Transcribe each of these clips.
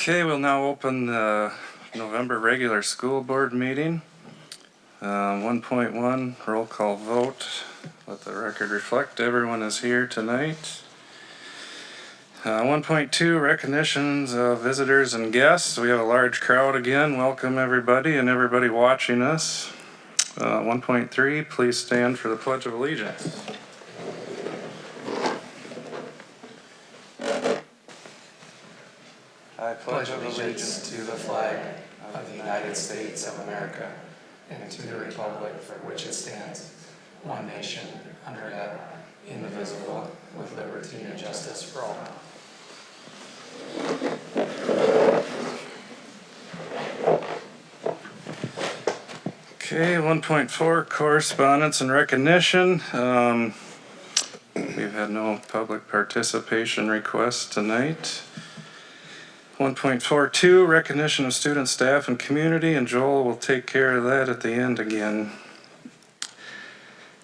Okay, we'll now open the November regular school board meeting. 1.1 roll call vote. Let the record reflect everyone is here tonight. 1.2 recognitions of visitors and guests. We have a large crowd again. Welcome everybody and everybody watching us. 1.3, please stand for the Pledge of Allegiance. I pledge allegiance to the flag of the United States of America and to the republic for which it stands, one nation, under God, indivisible, with liberty and justice for all. Okay, 1.4 correspondence and recognition. We've had no public participation requests tonight. 1.42 recognition of student, staff, and community, and Joel will take care of that at the end again.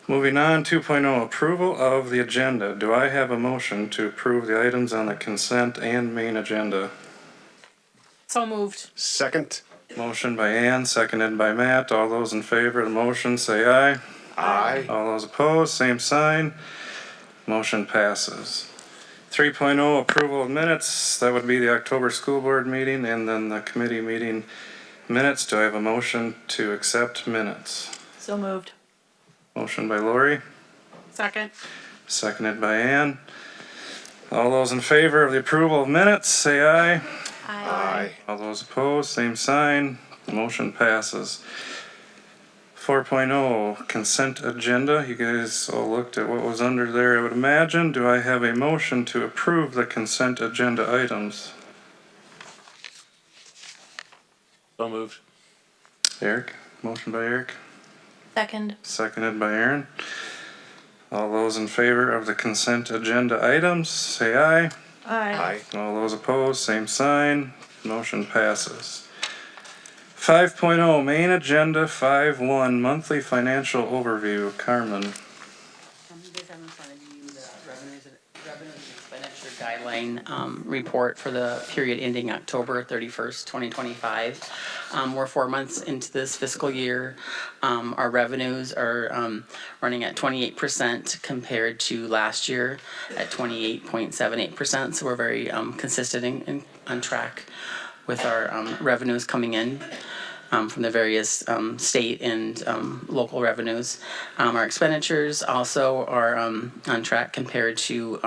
Moving on, 2.0 approval of the agenda. Do I have a motion to approve the items on the consent and main agenda? So moved. Second. Motion by Ann, seconded by Matt. All those in favor of the motion say aye. Aye. All those opposed, same sign. Motion passes. 3.0 approval of minutes. That would be the October school board meeting and then the committee meeting minutes. Do I have a motion to accept minutes? So moved. Motion by Lori, Second. seconded by Ann. All those in favor of the approval of minutes say aye. Aye. All those opposed, same sign. Motion passes. 4.0 consent agenda. You guys all looked at what was under there, I would imagine. Do I have a motion to approve the consent agenda items? So moved. Eric, motion by Eric, Second. seconded by Aaron. All those in favor of the consent agenda items, say aye. Aye. All those opposed, same sign. Motion passes. 5.0 main agenda 5.1 monthly financial overview. Carmen. You guys have in front of you the revenues and expenditure guideline report for the period ending October 31st, 2025. We're 4 months into this fiscal year. Our revenues are running at 28% compared to last year at 28.78%. So we're very consistent and on track with our revenues coming in. From the various state and local revenues. Our expenditures also are on track compared to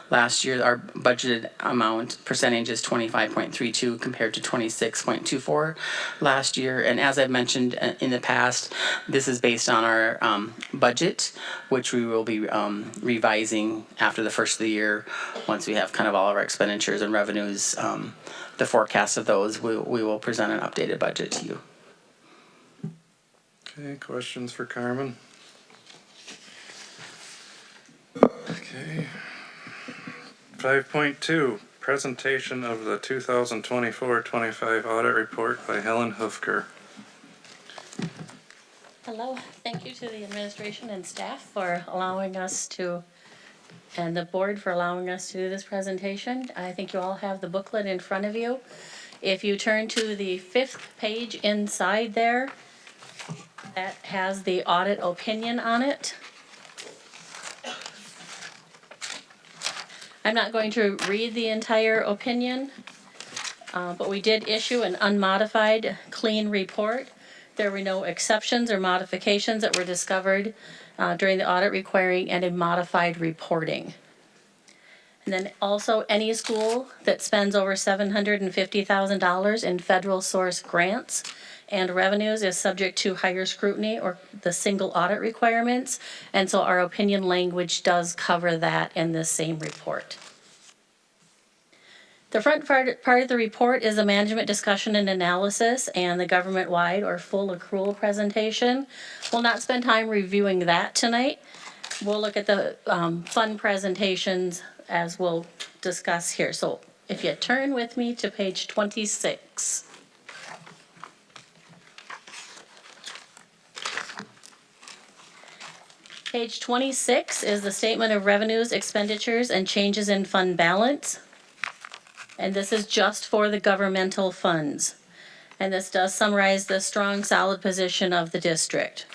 last year. Our budgeted amount percentage is 25.32 compared to 26.24 last year. And as I've mentioned in the past, this is based on our budget, which we will be revising after the first of the year once we have kind of all of our expenditures and revenues. The forecast of those, we will present an updated budget to you. Okay, questions for Carmen? Okay. 5.2 presentation of the 2024-25 audit report by Helen Hufker. Hello, thank you to the administration and staff for allowing us to, and the board for allowing us to do this presentation. I think you all have the booklet in front of you. If you turn to the 5th page inside there, that has the audit opinion on it. I'm not going to read the entire opinion, but we did issue an unmodified, clean report. There were no exceptions or modifications that were discovered during the audit requiring any modified reporting. And then also any school that spends over $750,000 in federal source grants and revenues is subject to higher scrutiny or the single audit requirements. And so our opinion language does cover that in this same report. The front part of the report is a management discussion and analysis and the government-wide or full accrual presentation. We'll not spend time reviewing that tonight. We'll look at the fund presentations as we'll discuss here. So if you turn with me to page 26. Page 26 is the statement of revenues, expenditures, and changes in fund balance. And this is just for the governmental funds. And this does summarize the strong, solid position of the district.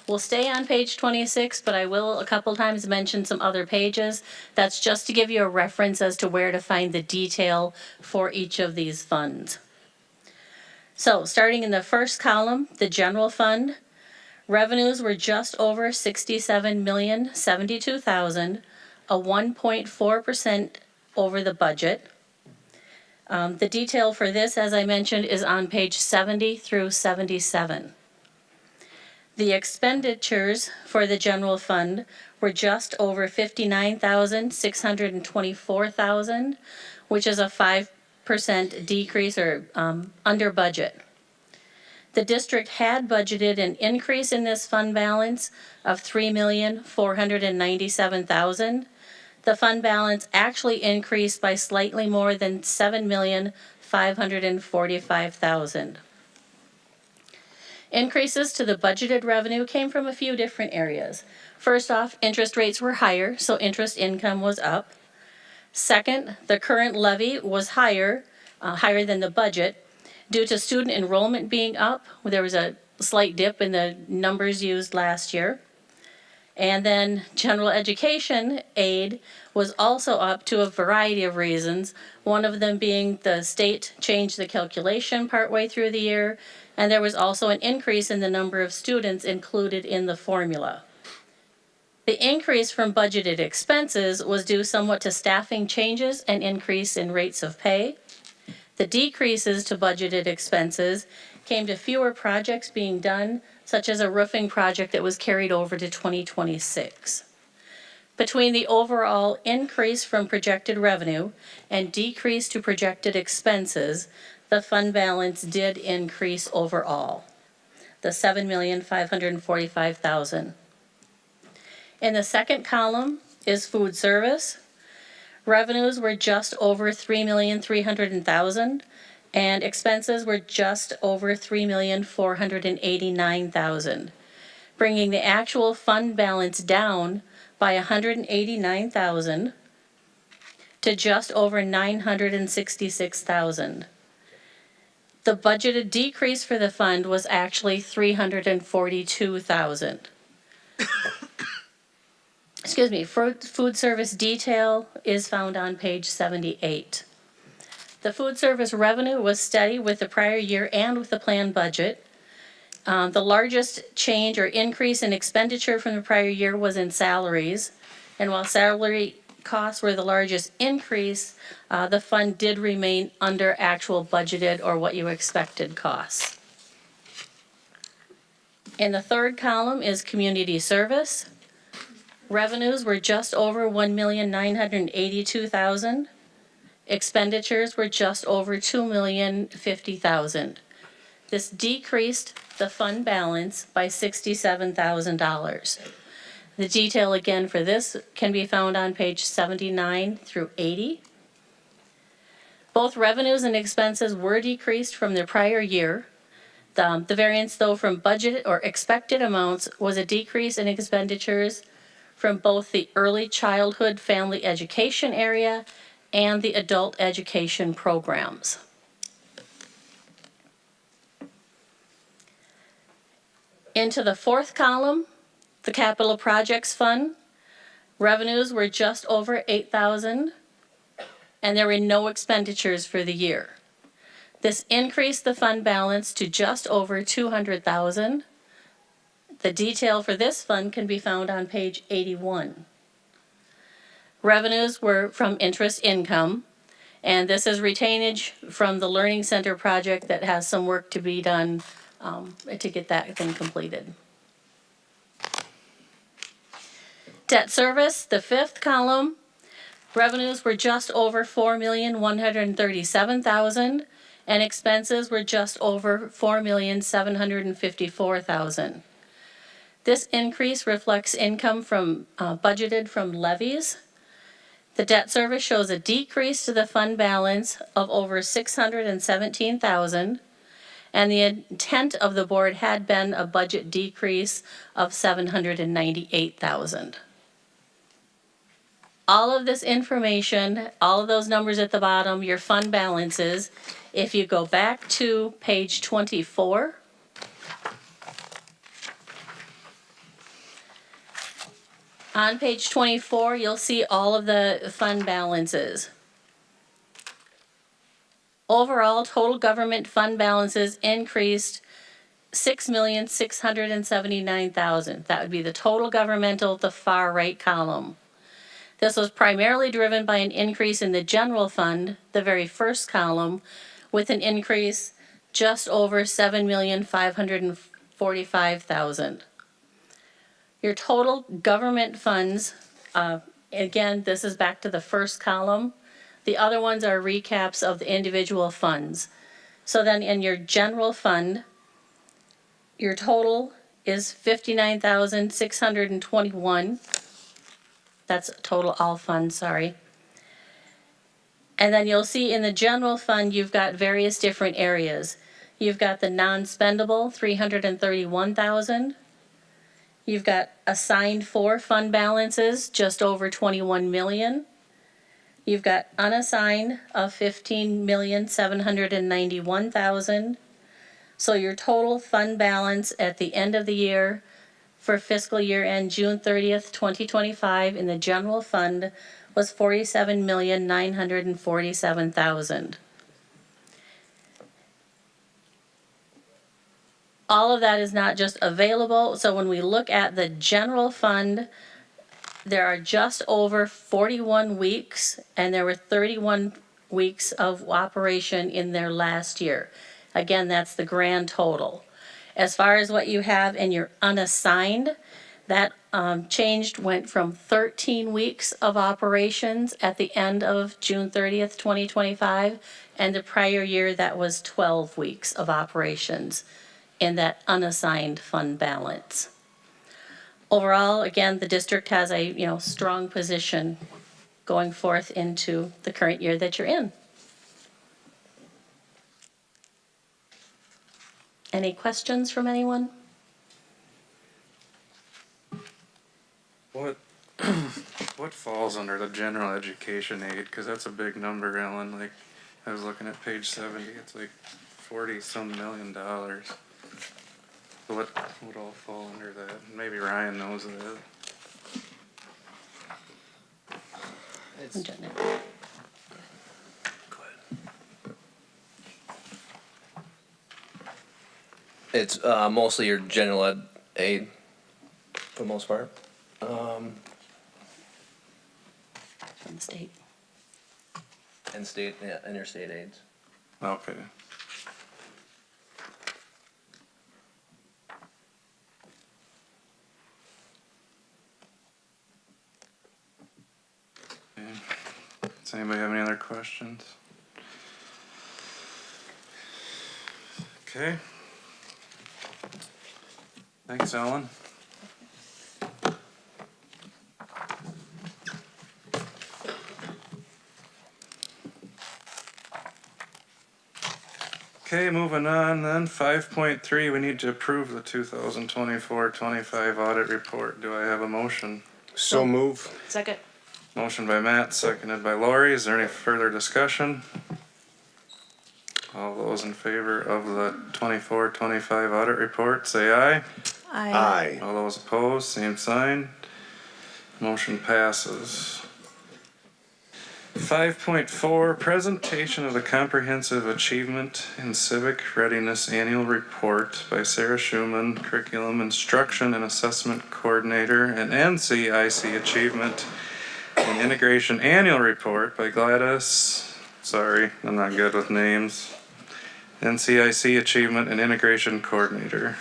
We'll stay on page 26, but I will a couple times mention some other pages. That's just to give you a reference as to where to find the detail for each of these funds. So starting in the first column, the general fund, revenues were just over $67,072,000, a 1.4% over the budget. The detail for this, as I mentioned, is on page 70 through 77. The expenditures for the general fund were just over $59,624,000, which is a 5% decrease or under budget. The district had budgeted an increase in this fund balance of $3,497,000. The fund balance actually increased by slightly more than $7,545,000. Increases to the budgeted revenue came from a few different areas. First off, interest rates were higher, so interest income was up. Second, the current levy was higher than the budget due to student enrollment being up. There was a slight dip in the numbers used last year. And then general education aid was also up to a variety of reasons, one of them being the state changed the calculation partway through the year, and there was also an increase in the number of students included in the formula. The increase from budgeted expenses was due somewhat to staffing changes and increase in rates of pay. The decreases to budgeted expenses came to fewer projects being done, such as a roofing project that was carried over to 2026. Between the overall increase from projected revenue and decrease to projected expenses, the fund balance did increase overall, the $7,545,000. In the second column is food service. Revenues were just over $3,300,000, and expenses were just over $3,489,000, bringing the actual fund balance down by $189,000 to just over $966,000. The budgeted decrease for the fund was actually $342,000. Excuse me, food service detail is found on page 78. The food service revenue was steady with the prior year and with the planned budget. The largest change or increase in expenditure from the prior year was in salaries. And while salary costs were the largest increase, the fund did remain under actual budgeted or what you expected costs. In the third column is community service. Revenues were just over $1,982,000. Expenditures were just over $2,050,000. This decreased the fund balance by $67,000. The detail again for this can be found on page 79 through 80. Both revenues and expenses were decreased from the prior year. The variance, though, from budget or expected amounts was a decrease in expenditures from both the early childhood family education area and the adult education programs. Into the fourth column, the capital projects fund. Revenues were just over $8,000, and there were no expenditures for the year. This increased the fund balance to just over $200,000. The detail for this fund can be found on page 81. Revenues were from interest income, and this is retainage from the Learning Center project that has some work to be done to get that thing completed. Debt service, the fifth column, revenues were just over $4,137,000, and expenses were just over $4,754,000. This increase reflects income from budgeted from levies. The debt service shows a decrease to the fund balance of over $617,000, and the intent of the board had been a budget decrease of $798,000. All of this information, all of those numbers at the bottom, your fund balances, if you go back to page 24, on page 24, you'll see all of the fund balances. Overall, total government fund balances increased $6,679,000. That would be the total governmental, the far right column. This was primarily driven by an increase in the general fund, the very first column, with an increase just over $7,545,000. Your total government funds, again, this is back to the first column. The other ones are recaps of the individual funds. So then in your general fund, your total is $59,621. That's total all funds, sorry. And then you'll see in the general fund, you've got various different areas. You've got the non-spendable, $331,000. You've got assigned for fund balances, just over 21 million. You've got unassigned of 15,791,000. So your total fund balance at the end of the year for fiscal year end June 30th, 2025 in the general fund was 47,947,000. All of that is not just available. So when we look at the general fund, there are just over 41 weeks, and there were 31 weeks of operation in their last year. Again, that's the grand total. As far as what you have in your unassigned, that went from 13 weeks of operations at the end of June 30th, 2025, and the prior year that was 12 weeks of operations in that unassigned fund balance. Overall, again, the district has a strong position going forth into the current year that you're in. Any questions from anyone? What falls under the general education aid? Because that's a big number, Ellen. Like, I was looking at page 70, it's like 40-some million dollars. What would all fall under that? Maybe Ryan knows that. It's mostly your general ed aid, for the most part. From the state. And state, yeah, and your state aids. Okay. Okay. Does anybody have any other questions? Okay. Thanks, Ellen. Okay, moving on then, 5.3, we need to approve the 2024-25 audit report. Do I have a motion? So move. Second. Motion by Matt, seconded by Lori. Is there any further discussion? All those in favor of the 24-25 audit report, say aye. Aye. All those opposed, same sign. Motion passes. 5.4, presentation of the Comprehensive Achievement in Civic Readiness Annual Report by Sarah Schumann, Curriculum Instruction and Assessment Coordinator, and NCIC Achievement and Integration Annual Report by Gladys, sorry, I'm not good with names, NCIC Achievement and Integration Coordinator.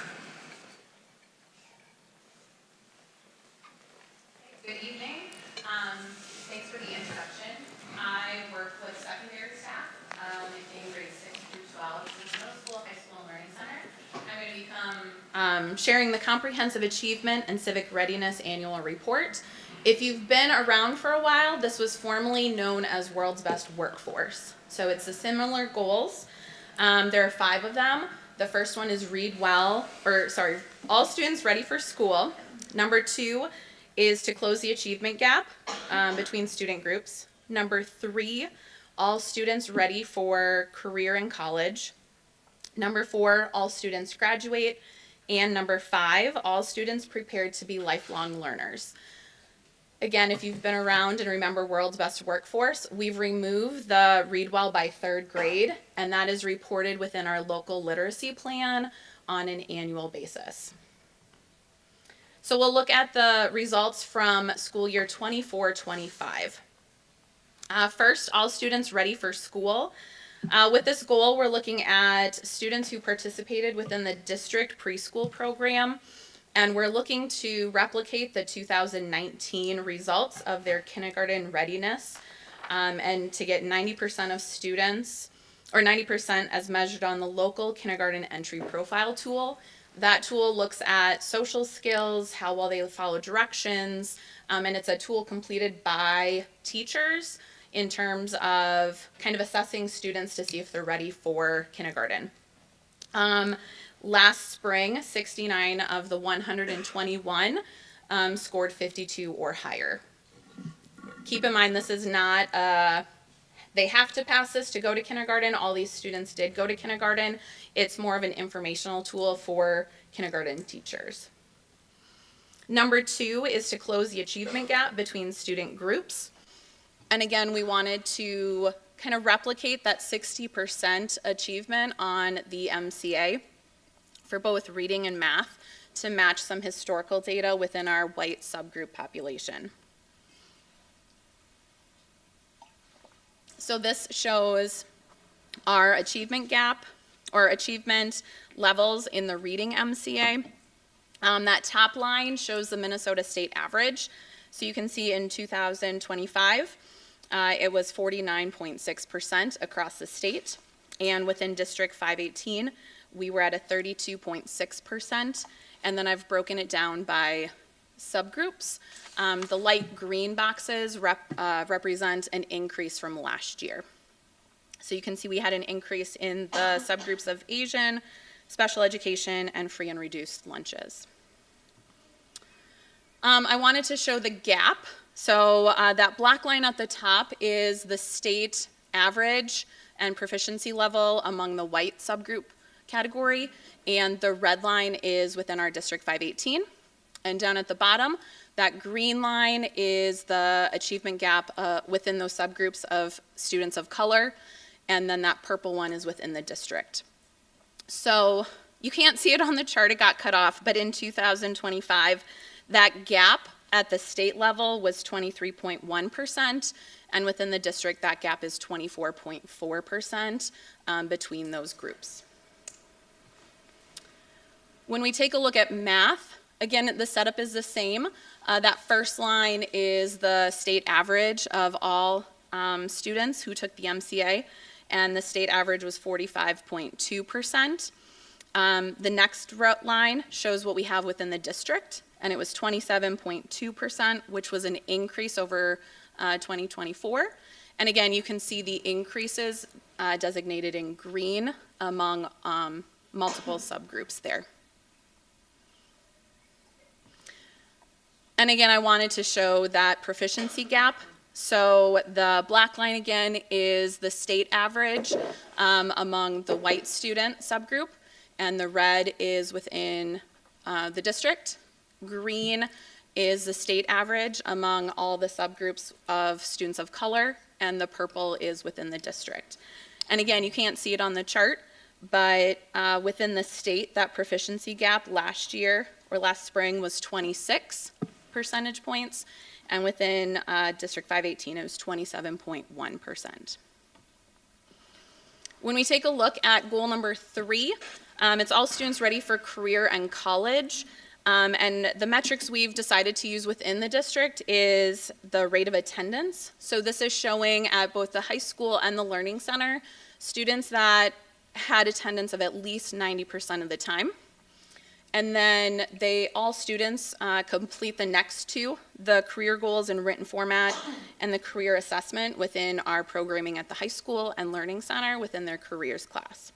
Good evening. Thanks for the introduction. I work with secondary staff in grades 6 through 12 in the middle school, high school, and learning center. I'm going to become sharing the Comprehensive Achievement and Civic Readiness Annual Report. If you've been around for a while, this was formerly known as World's Best Workforce. So it's the similar goals. There are 5 of them. The first one is all students ready for school. Number 2, is to close the achievement gap between student groups. Number 3, all students ready for career and college. Number 4, all students graduate. And number 5, all students prepared to be lifelong learners. Again, if you've been around and remember World's Best Workforce, we've removed the read well by 3rd grade, and that is reported within our local literacy plan on an annual basis. So we'll look at the results from school year 24-25. First, all students ready for school. With this goal, we're looking at students who participated within the district preschool program, and we're looking to replicate the 2019 results of their kindergarten readiness, and to get 90% of students, or 90% as measured on the local kindergarten entry profile tool. That tool looks at social skills, how well they follow directions, and it's a tool completed by teachers in terms of kind of assessing students to see if they're ready for kindergarten. Last spring, 69 of the 121 scored 52 or higher. Keep in mind, this is not they have to pass this to go to kindergarten. All these students did go to kindergarten. It's more of an informational tool for kindergarten teachers. Number 2 is to close the achievement gap between student groups. And again, we wanted to kind of replicate that 60% achievement on the MCA for both reading and math to match some historical data within our white subgroup population. So this shows our achievement gap or achievement levels in the reading MCA. That top line shows the Minnesota state average. So you can see in 2025, it was 49.6% across the state. And within District 518, we were at a 32.6%. And then I've broken it down by subgroups. The light green boxes represent an increase from last year. So you can see we had an increase in the subgroups of Asian, special education, and free and reduced lunches. I wanted to show the gap. So that black line at the top is the state average and proficiency level among the white subgroup category, and the red line is within our District 518. And down at the bottom, that green line is the achievement gap within those subgroups of students of color, and then that purple one is within the district. So you can't see it on the chart, it got cut off, but in 2025, that gap at the state level was 23.1%, and within the district, that gap is 24.4% between those groups. When we take a look at math, again, the setup is the same. That first line is the state average of all students who took the MCA, and the state average was 45.2%. The next line shows what we have within the district, and it was 27.2%, which was an increase over 2024. And again, you can see the increases designated in green among multiple subgroups there. And again, I wanted to show that proficiency gap. So the black line again is the state average among the white student subgroup, and the red is within the district. Green is the state average among all the subgroups of students of color, and the purple is within the district. And again, you can't see it on the chart, but within the state, that proficiency gap last year or last spring was 26 percentage points, and within District 518, it was 27.1%. When we take a look at goal number 3, it's all students ready for career and college. And the metrics we've decided to use within the district is the rate of attendance. So this is showing at both the high school and the Learning Center, students that had attendance of at least 90% of the time. And then all students complete the next two, the career goals in written format and the career assessment within our programming at the high school and Learning Center within their careers class.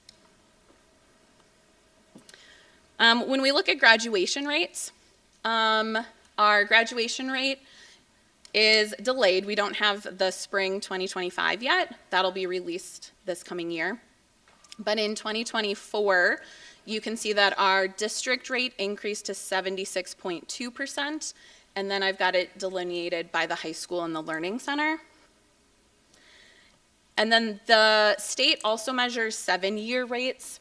When we look at graduation rates, our graduation rate is delayed. We don't have the spring 2025 yet. That'll be released this coming year. But in 2024, you can see that our district rate increased to 76.2%, and then I've got it delineated by the high school and the learning center. And then the state also measures 7-year rates.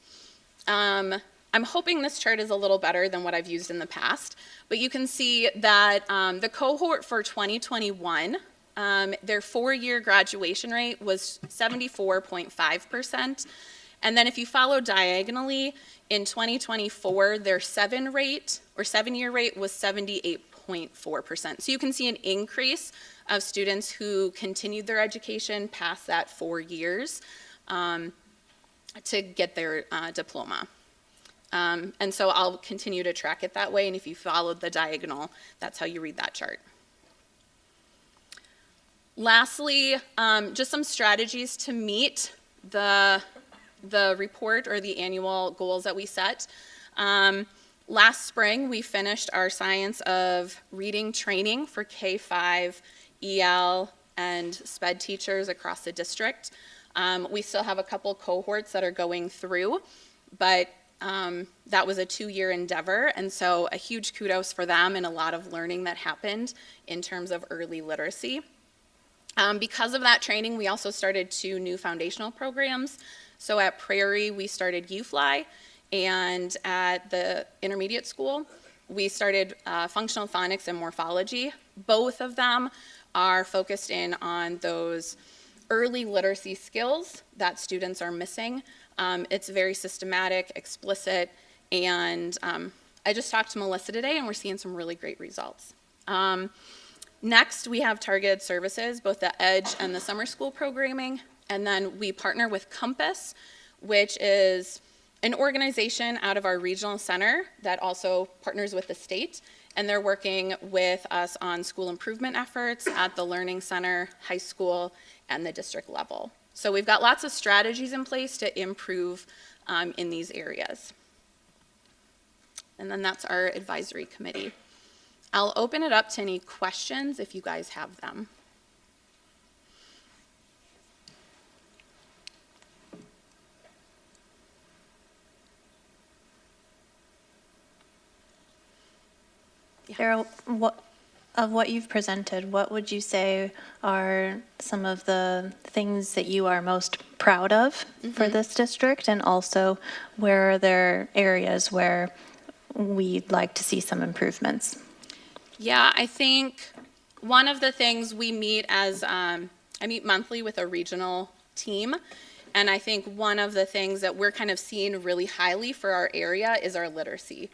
I'm hoping this chart is a little better than what I've used in the past, but you can see that the cohort for 2021, their 4-year graduation rate was 74.5%. And then if you follow diagonally, in 2024, their 7-year rate was 78.4%. So you can see an increase of students who continued their education past that 4 years to get their diploma. And so I'll continue to track it that way, and if you followed the diagonal, that's how you read that chart. Lastly, just some strategies to meet the report or the annual goals that we set. Last spring, we finished our Science of Reading training for K-5, EL, and SPED teachers across the district. We still have a couple cohorts that are going through, but that was a 2-year endeavor, and so a huge kudos for them and a lot of learning that happened in terms of early literacy. Because of that training, we also started 2 new foundational programs. So at Prairie, we started UFly, and at the intermediate school, we started functional phonics and morphology. Both of them are focused in on those early literacy skills that students are missing. It's very systematic, explicit, and I just talked to Melissa today and we're seeing some really great results. Next, we have targeted services, both the EDGE and the summer school programming, and then we partner with Compass, which is an organization out of our regional center that also partners with the state, and they're working with us on school improvement efforts at the learning center, high school, and the district level. So we've got lots of strategies in place to improve in these areas. And then that's our advisory committee. I'll open it up to any questions if you guys have them. Cheryl, of what you've presented, what would you say are some of the things that you are most proud of for this district? And also, where are there areas where we'd like to see some improvements? Yeah, I think one of the things we meet as, I meet monthly with a regional team, and I think one of the things that we're kind of seeing really highly for our area is our literacy.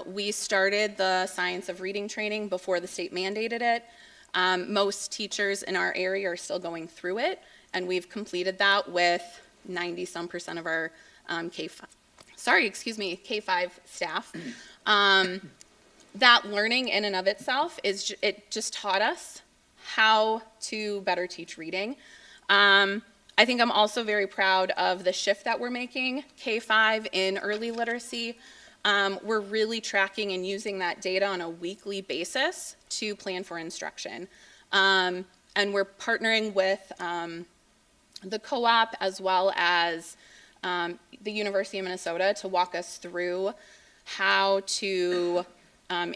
We started the Science of Reading training before the state mandated it. Most teachers in our area are still going through it, and we've completed that with 90-some% of our K5 staff. That learning in and of itself it just taught us how to better teach reading. I think I'm also very proud of the shift that we're making K5 in early literacy. We're really tracking and using that data on a weekly basis to plan for instruction. And we're partnering with the co-op as well as the University of Minnesota to walk us through how to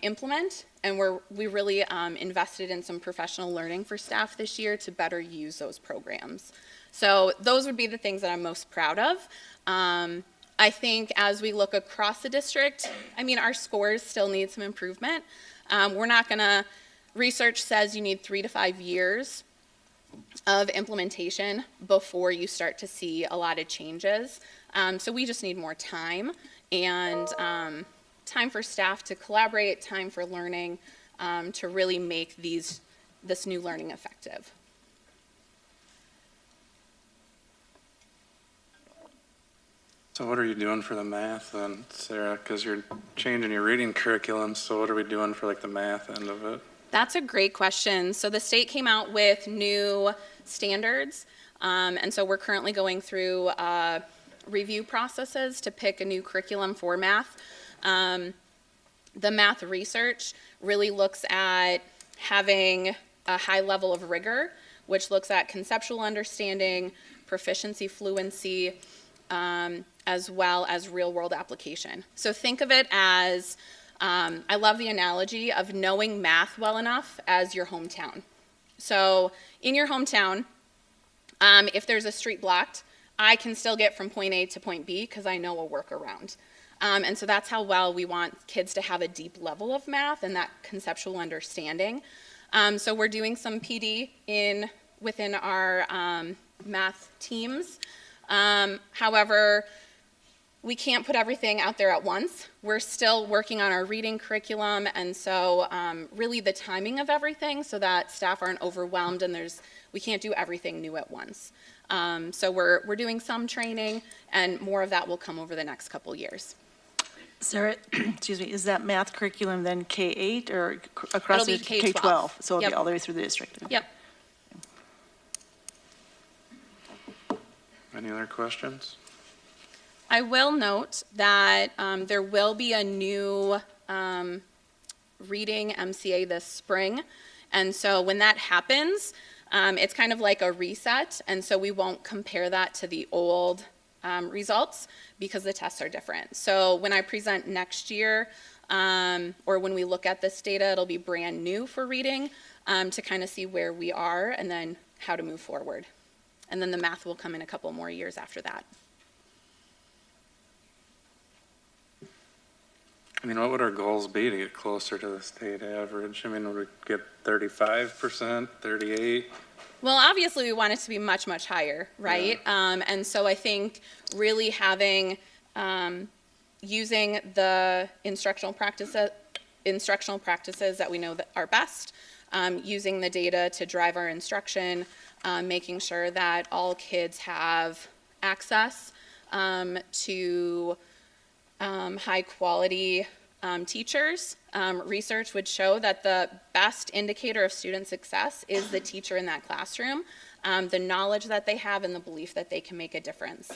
implement. And we really invested in some professional learning for staff this year to better use those programs. So those would be the things that I'm most proud of. I think as we look across the district, I mean, our scores still need some improvement. We're not gonna, research says you need 3 to 5 years of implementation before you start to see a lot of changes. So we just need more time and time for staff to collaborate, time for learning, to really make this new learning effective. So what are you doing for the math then, Sarah? Because you're changing your reading curriculum, so what are we doing for like the math end of it? That's a great question. So the state came out with new standards, and so we're currently going through review processes to pick a new curriculum for math. The math research really looks at having a high level of rigor, which looks at conceptual understanding, proficiency, fluency, as well as real-world application. So think of it as, I love the analogy of knowing math well enough as your hometown. So in your hometown, if there's a street blocked, I can still get from point A to point B because I know a workaround. And so that's how well we want kids to have a deep level of math and that conceptual understanding. So we're doing some PD within our math teams. However, we can't put everything out there at once. We're still working on our reading curriculum, and so really the timing of everything so that staff aren't overwhelmed and we can't do everything new at once. So we're doing some training, and more of that will come over the next couple years. Sarah, excuse me, is that math curriculum then K-8 or across It'll be the K-12. K-12? So it'll Yep. be all the way through the district? Yep. Any other questions? I will note that there will be a new reading MCA this spring. And so when that happens, it's kind of like a reset. And so we won't compare that to the old results because the tests are different. So when I present next year, or when we look at this data, it'll be brand new for reading to kind of see where we are and then how to move forward. And then the math will come in a couple more years after that. I mean, what would our goals be to get closer to the state average? I mean, would we get 35%, 38? Well, obviously, we want it to be much, much higher, right? And so I think really having, using the instructional practices that we know that are best, using the data to drive our instruction, making sure that all kids have access to high quality teachers. Research would show that the best indicator of student success is the teacher in that classroom, the knowledge that they have and the belief that they can make a difference.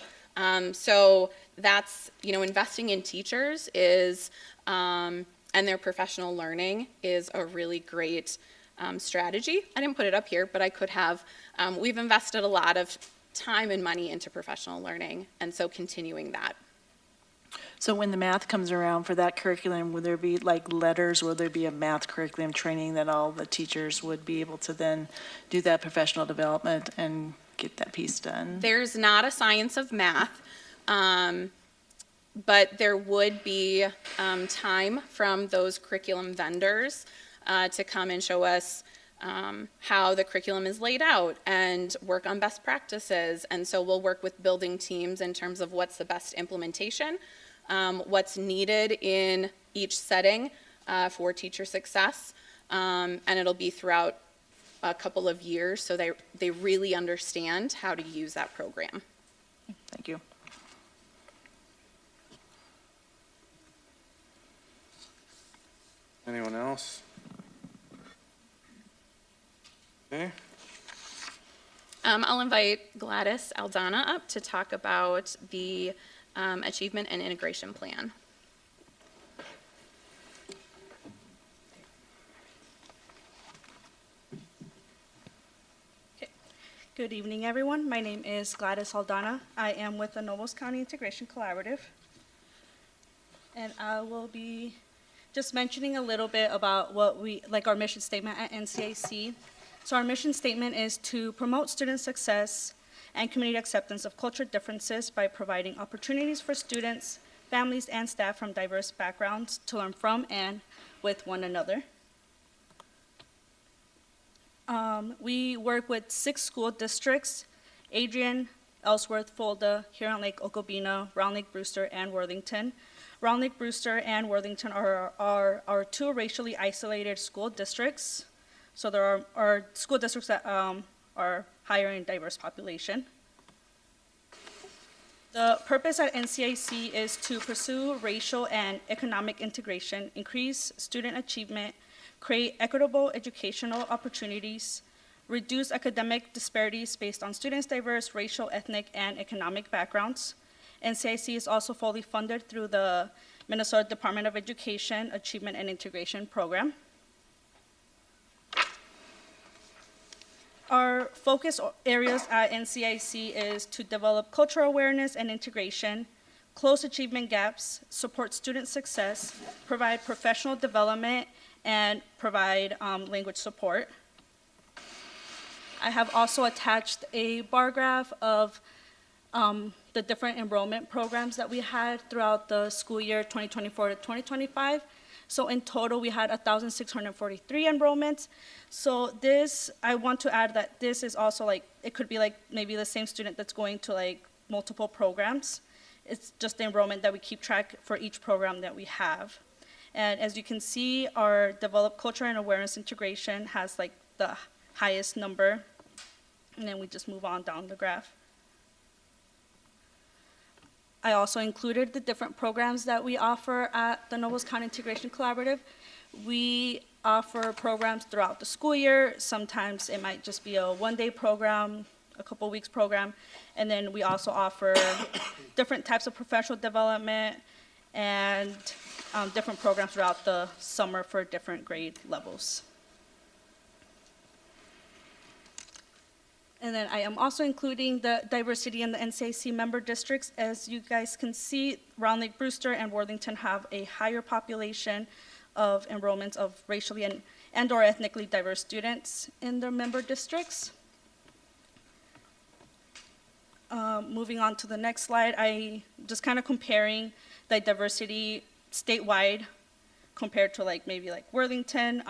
So that's, investing in teachers is, and their professional learning is a really great strategy. I didn't put it up here, but I could have. We've invested a lot of time and money into professional learning, and so continuing that. So when the math comes around for that curriculum, would there be like letters, will there be a math curriculum training that all the teachers would be able to then do that professional development and get that piece done? There's not a science of math, but there would be time from those curriculum vendors to come and show us how the curriculum is laid out and work on best practices. And so we'll work with building teams in terms of what's the best implementation, what's needed in each setting for teacher success, and it'll be throughout a couple of years so they really understand how to use that program. Thank you. Anyone else? Okay. I'll invite Gladys Aldana up to talk about the Achievement and Integration Plan. Good evening, everyone. My name is Gladys Aldana. I am with the Nobles County Integration Collaborative. And I will be just mentioning a little bit about our mission statement at NCIC. So our mission statement is to promote student success and community acceptance of cultural differences by providing opportunities for students, families, and staff from diverse backgrounds to learn from and with one another. We work with 6 school districts: Adrian, Ellsworth, Fulda, Huron Lake, Okobina, Round Lake, Brewster, and Worthington. Round Lake, Brewster, and Worthington are 2 racially isolated school districts. So there are school districts that are higher in diverse population. The purpose at NCIC is to pursue racial and economic integration, increase student achievement, create equitable educational opportunities, reduce academic disparities based on students' diverse racial, ethnic, and economic backgrounds. NCIC is also fully funded through the Minnesota Department of Education Achievement and Integration Program. Our focus areas at NCIC is to develop cultural awareness and integration, close achievement gaps, support student success, provide professional development, and provide language support. I have also attached a bar graph of the different enrollment programs that we had throughout the school year 2024 to 2025. So in total, we had 1,643 enrollments. So this, I want to add that this is also like, it could be like maybe the same student that's going to like multiple programs. It's just the enrollment that we keep track for each program that we have. And as you can see, our developed culture and awareness integration has like the highest number. And then we just move on down the graph. I also included the different programs that we offer at the Nobles County Integration Collaborative. We offer programs throughout the school year. Sometimes it might just be a one-day program, a couple weeks program. And then we also offer different types of professional development and different programs throughout the summer for different grade levels. And then I am also including the diversity in the NCIC member districts. As you guys can see, Round Lake Brewster and Worthington have a higher population of enrollments of racially and or ethnically diverse students in their member districts. Moving on to the next slide, I just kind of comparing the diversity statewide compared to like maybe like Worthington.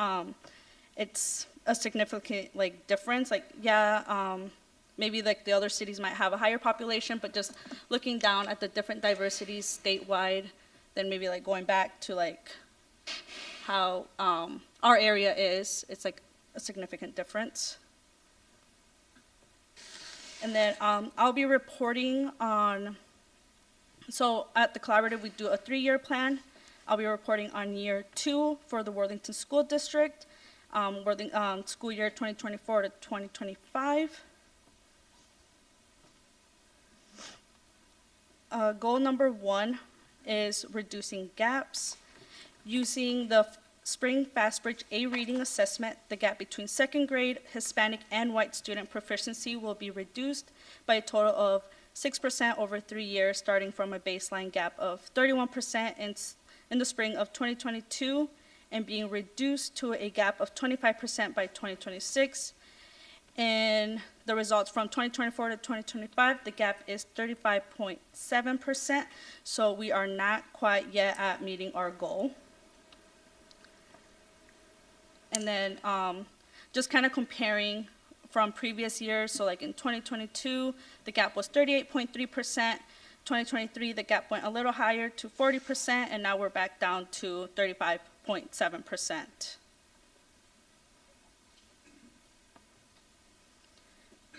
It's a significant like difference. Like, yeah, maybe like the other cities might have a higher population, but just looking down at the different diversities statewide, then maybe like going back to like how our area is, it's like a significant difference. And then I'll be reporting on, so at the collaborative, we do a 3-year plan. I'll be reporting on year 2 for the Worthington School District. School year 2024 to 2025. Goal number 1 is reducing gaps. Using the Spring Fastbridge A reading assessment, the gap between second grade Hispanic and white student proficiency will be reduced by a total of 6% over 3 years, starting from a baseline gap of 31% in the spring of 2022 and being reduced to a gap of 25% by 2026. And the results from 2024 to 2025, the gap is 35.7%. So we are not quite yet at meeting our goal. And then just kind of comparing from previous years. So like in 2022, the gap was 38.3%. 2023, the gap went a little higher to 40%, and now we're back down to 35.7%.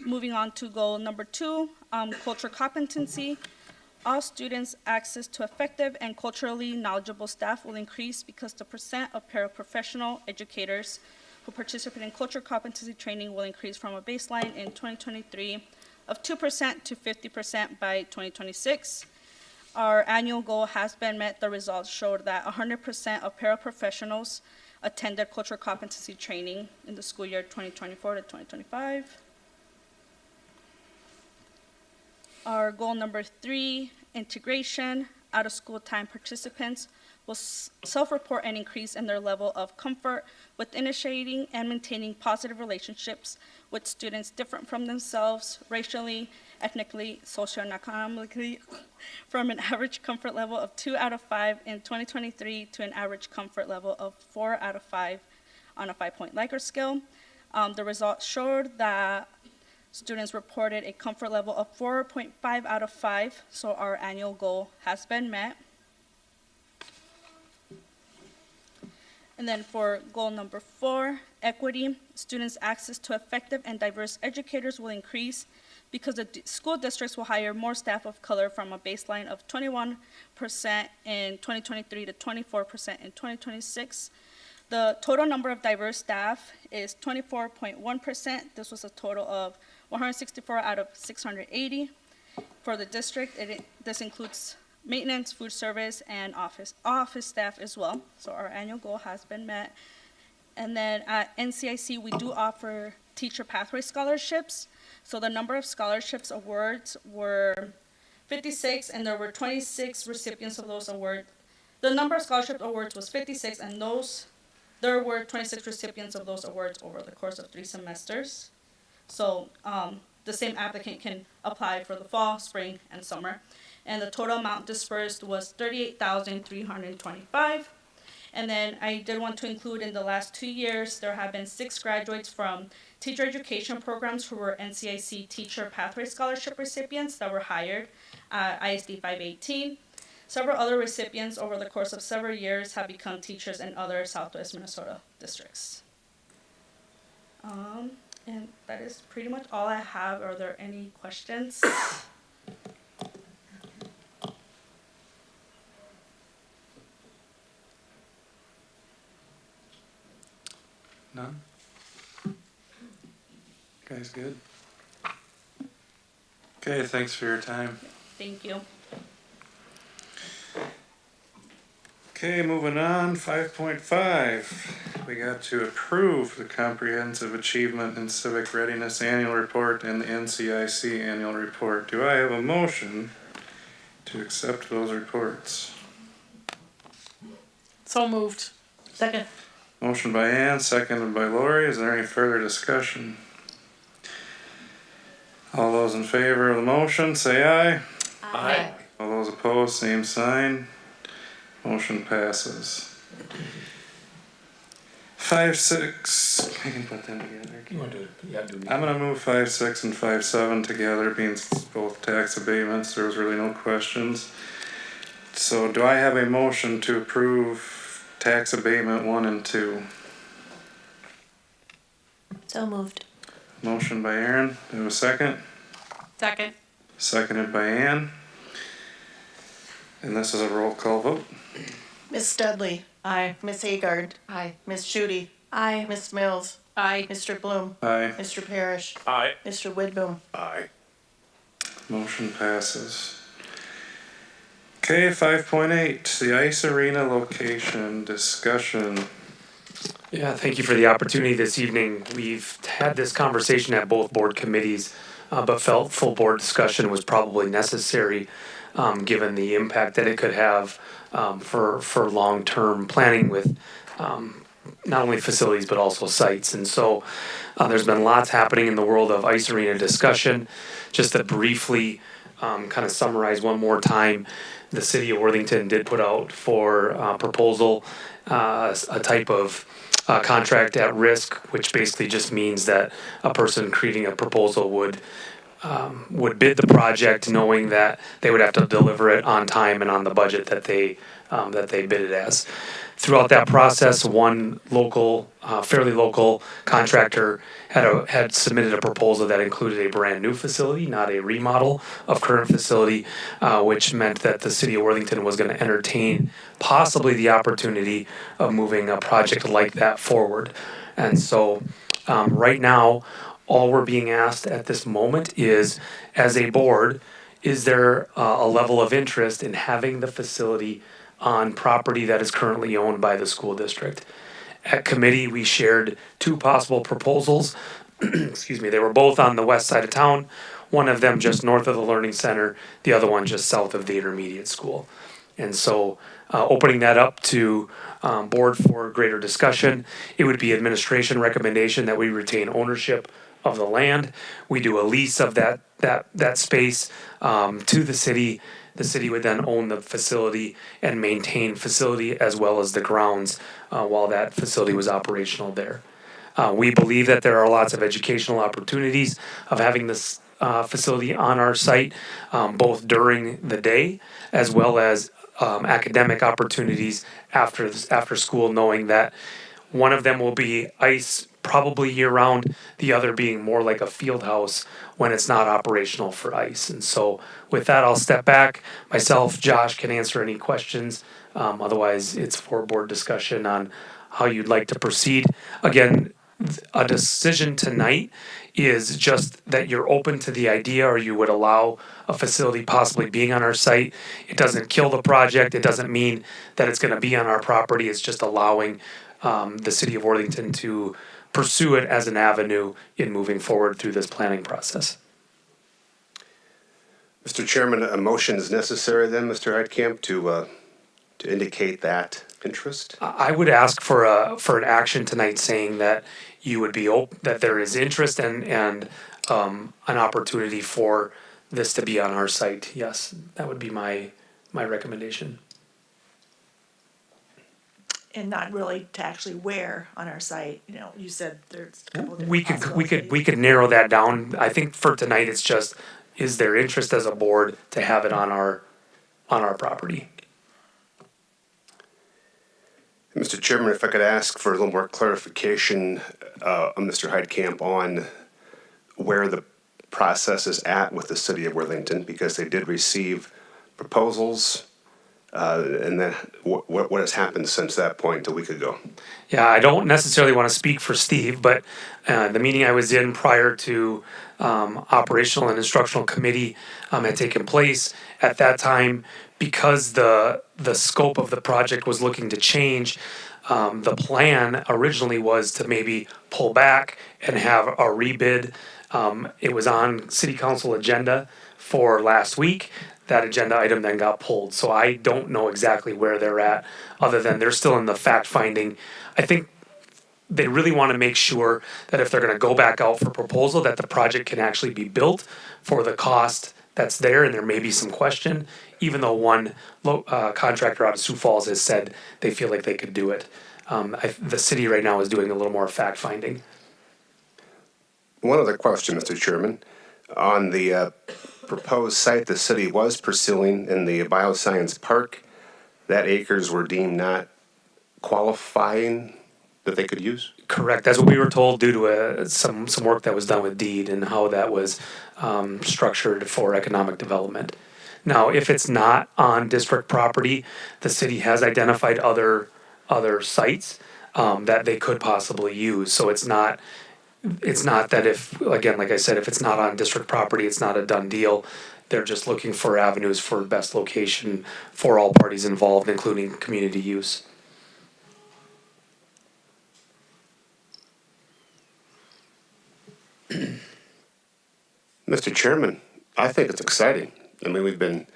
Moving on to goal number 2, cultural competency. All students' access to effective and culturally knowledgeable staff will increase because the percent of paraprofessional educators who participate in cultural competency training will increase from a baseline in 2023 of 2% to 50% by 2026. Our annual goal has been met. The results showed that 100% of paraprofessionals attended cultural competency training in the school year 2024 to 2025. Our goal number 3, integration. Out-of-school time participants will self-report an increase in their level of comfort with initiating and maintaining positive relationships with students different from themselves, racially, ethnically, socioeconomically, from an average comfort level of 2 out of 5 in 2023 to an average comfort level of 4 out of 5 on a 5-point Likert scale. The results showed that students reported a comfort level of 4.5 out of 5, so our annual goal has been met. And then for goal number 4, equity, students' access to effective and diverse educators will increase because the school districts will hire more staff of color from a baseline of 21% in 2023 to 24% in 2026. The total number of diverse staff is 24.1%. This was a total of 164 out of 680. For the district, this includes maintenance, food service, and office staff as well. So our annual goal has been met. And then at NCIC, we do offer teacher pathway scholarships. So the number of scholarships awards were 56, and there were 26 recipients of those awards. The number of scholarship awards was 56, and there were 26 recipients of those awards over the course of 3 semesters. So the same applicant can apply for the fall, spring, and summer. And the total amount dispersed was $38,325. And then I did want to include in the last 2 years, there have been 6 graduates from teacher education programs who were NCIC Teacher Pathway Scholarship recipients that were hired at ISD 518. Several other recipients over the course of several years have become teachers in other Southwest Minnesota districts. And that is pretty much all I have. Are there any questions? None? Guys good? Okay, thanks for your time. Thank you. Okay, moving on, 5.5. We got to approve the Comprehensive Achievement and Civic Readiness Annual Report and the NCIC Annual Report. Do I have a motion to accept those reports? So moved. Second. Motion by Ann, seconded by Lori. Is there any further discussion? All those in favor of the motion, say aye. Aye. All those opposed, same sign. Motion passes. 5, 6, I can put them together. You want to do it? Yeah, do it. I'm gonna move 5, 6, and 5, 7 together, being both tax abatements. There was really no questions. So do I have a motion to approve tax abatement 1 and 2? So moved. Motion by Aaron. Do I have a second? Second. Seconded by Ann. And this is a roll call vote. Ms. Studley. Aye. Ms. Agard. Aye. Ms. Shooty. Aye. Ms. Mills. Aye. Mr. Bloom. Aye. Mr. Parrish. Aye. Mr. Widboom. Aye. Motion passes. Okay, 5.8, the ice arena location discussion. Yeah, thank you for the opportunity this evening. We've had this conversation at both board committees, but felt full board discussion was probably necessary, given the impact that it could have for long-term planning with not only facilities but also sites. And so there's been lots happening in the world of ice arena discussion. Just to briefly kind of summarize one more time, the city of Worthington did put out for proposal a type of contract at risk, which basically just means that a person creating a proposal would bid the project knowing that they would have to deliver it on time and on the budget that they bid it as. Throughout that process, one local, fairly local contractor had submitted a proposal that included a brand new facility, not a remodel of current facility, which meant that the city of Worthington was going to entertain possibly the opportunity of moving a project like that forward. And so right now, all we're being asked at this moment is, as a board, is there a level of interest in having the facility on property that is currently owned by the school district? At committee, we shared 2 possible proposals. Excuse me, they were both on the west side of town, one of them just north of the Learning Center, the other one just south of the intermediate school. And so opening that up to board for greater discussion, it would be administration recommendation that we retain ownership of the land. We do a lease of that space to the city. The city would then own the facility and maintain facility as well as the grounds while that facility was operational there. We believe that there are lots of educational opportunities of having this facility on our site, both during the day as well as academic opportunities after school, knowing that one of them will be ice probably year round, the other being more like a field house when it's not operational for ice. And so with that, I'll step back. Myself, Josh can answer any questions. Otherwise, it's for board discussion on how you'd like to proceed. Again, a decision tonight is just that you're open to the idea or you would allow a facility possibly being on our site. It doesn't kill the project. It doesn't mean that it's going to be on our property. It's just allowing the city of Worthington to pursue it as an avenue in moving forward through this planning process. Mr. Chairman, a motion is necessary then, Mr. Heitkamp, to indicate that interest? I would ask for an action tonight saying that you would be that there is interest and an opportunity for this to be on our site. Yes, that would be my recommendation. And not really to actually where on our site, you know, you said there's a couple of We different could we possibilities. could narrow that down. I think for tonight it's just, is there interest as a board to have it on our property? Mr. Chairman, if I could ask for a little more clarification, Mr. Heitkamp, on where the process is at with the city of Worthington, because they did receive proposals, and then what has happened since that point a week ago? Yeah, I don't necessarily want to speak for Steve, but the meeting I was in prior to operational and instructional committee had taken place. At that time, because the scope of the project was looking to change, the plan originally was to maybe pull back and have a rebid. It was on city council agenda for last week. That agenda item then got pulled. So I don't know exactly where they're at, other than they're still in the fact finding. I think they really want to make sure that if they're going to go back out for proposal, that the project can actually be built for the cost that's there. And there may be some question, even though one contractor out of Sioux Falls has said they feel like they could do it. The city right now is doing a little more fact finding. One other question, Mr. Chairman. On the proposed site the city was pursuing in the Bioscience Park, that acres were deemed not qualifying that they could use? Correct. That's what we were told due to some work that was done with deed and how that was structured for economic development. Now, if it's not on district property, the city has identified other sites that they could possibly use. So it's not that if, again, like I said, if it's not on district property, it's not a done deal. They're just looking for avenues for best location for all parties involved, including community use. Mr. Chairman, I think it's exciting. I mean, we've been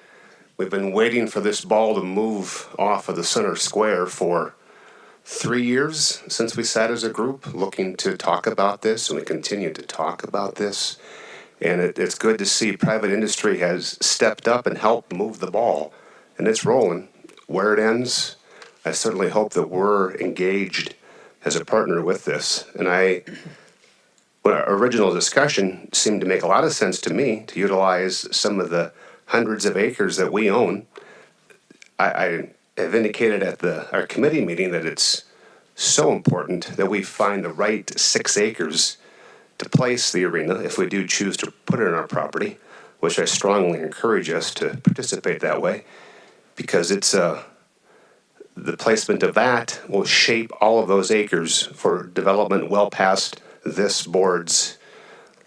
waiting for this ball to move off of the center square for 3 years since we sat as a group looking to talk about this, and we continue to talk about this. And it's good to see private industry has stepped up and helped move the ball, and it's rolling. Where it ends, I certainly hope that we're engaged as a partner with this. And our original discussion seemed to make a lot of sense to me to utilize some of the hundreds of acres that we own. I have indicated at our committee meeting that it's so important that we find the right 6 acres to place the arena if we do choose to put it on our property, which I strongly encourage us to participate that way, because it's the placement of that will shape all of those acres for development well past this board's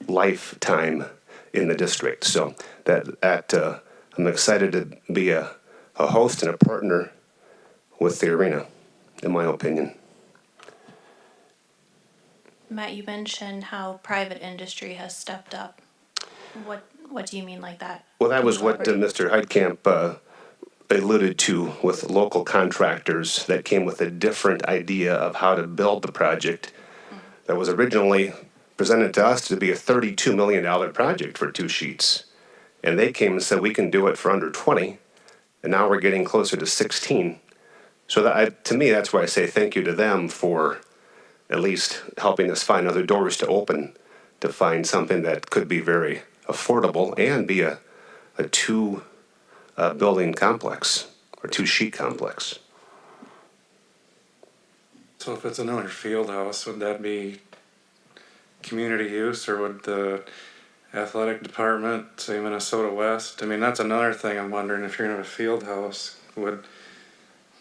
lifetime in the district. So that I'm excited to be a host and a partner with the arena, in my opinion. Matt, you mentioned how private industry has stepped up. What do you mean like that? Well, that was what Mr. Heitkamp alluded to with local contractors that came with a different idea of how to build the project that was originally presented to us to be a $32 million project for 2 sheets. And they came and said, we can do it for under 20, and now we're getting closer to 16. So to me, that's why I say thank you to them for at least helping us find other doors to open to find something that could be very affordable and be a 2 building complex or 2 sheet complex. So if it's another field house, would that be community use, or would the athletic department, say Minnesota West? I mean, that's another thing I'm wondering, if you're gonna have a field house, would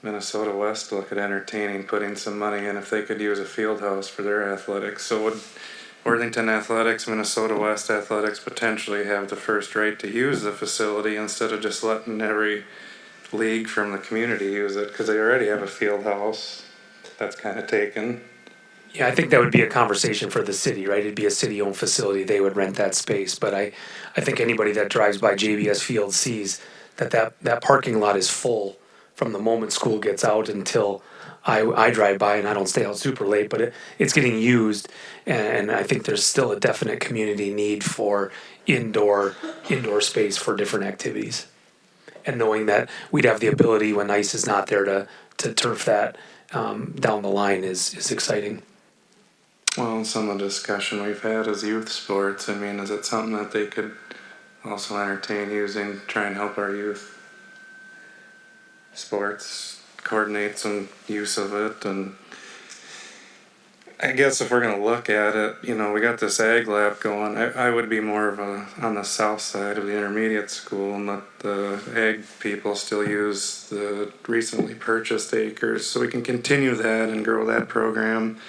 Minnesota West look at entertaining, putting some money in if they could use a field house for their athletics. So would Worthington Athletics, Minnesota West Athletics potentially have the first right to use the facility instead of just letting every league from the community use it? Because they already have a field house that's kind of taken. Yeah, I think that would be a conversation for the city, right? It'd be a city-owned facility. They would rent that space. But I think anybody that drives by JBS Field sees that parking lot is full from the moment school gets out until I drive by, and I don't stay out super late, but it's getting used. And I think there's still a definite community need for indoor space for different activities. And knowing that we'd have the ability when ice is not there to turf that down the line is exciting. Well, some of the discussion we've had is youth sports. I mean, is it something that they could also entertain using, try and help our youth sports, coordinate some use of it? And I guess if we're gonna look at it, you know, we got this ag lab going. I would be more of on the south side of the intermediate school and let the ag people still use the recently purchased acres so we can continue that and grow that program.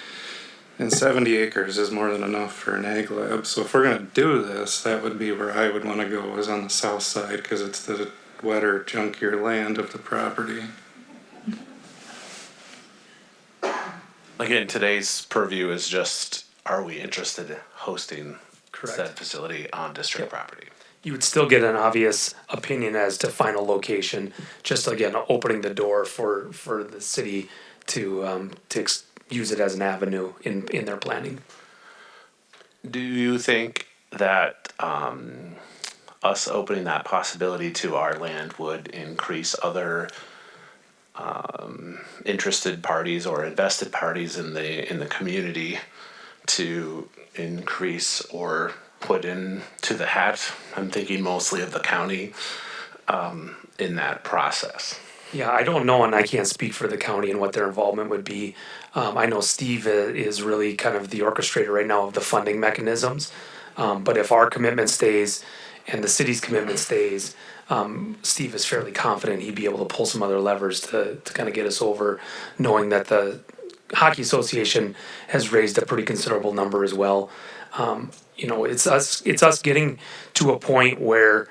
And 70 acres is more than enough for an ag lab. So if we're gonna do this, that would be where I would wanna go, is on the south side, cause it's the wetter, junkier land of the property. Again, today's purview is just, are we interested in hosting Correct. said facility on district property? You would still get an obvious opinion as to final location, just again, opening the door for the city to use it as an avenue in their planning. Do you think that us opening that possibility to our land would increase other interested parties or invested parties in the community to increase or put into the hat? I'm thinking mostly of the county in that process. Yeah, I don't know, and I can't speak for the county and what their involvement would be. I know Steve is really kind of the orchestrator right now of the funding mechanisms. But if our commitment stays and the city's commitment stays, Steve is fairly confident he'd be able to pull some other levers to kind of get us over, knowing that the Hockey Association has raised a pretty considerable number as well. You know, it's us getting to a point where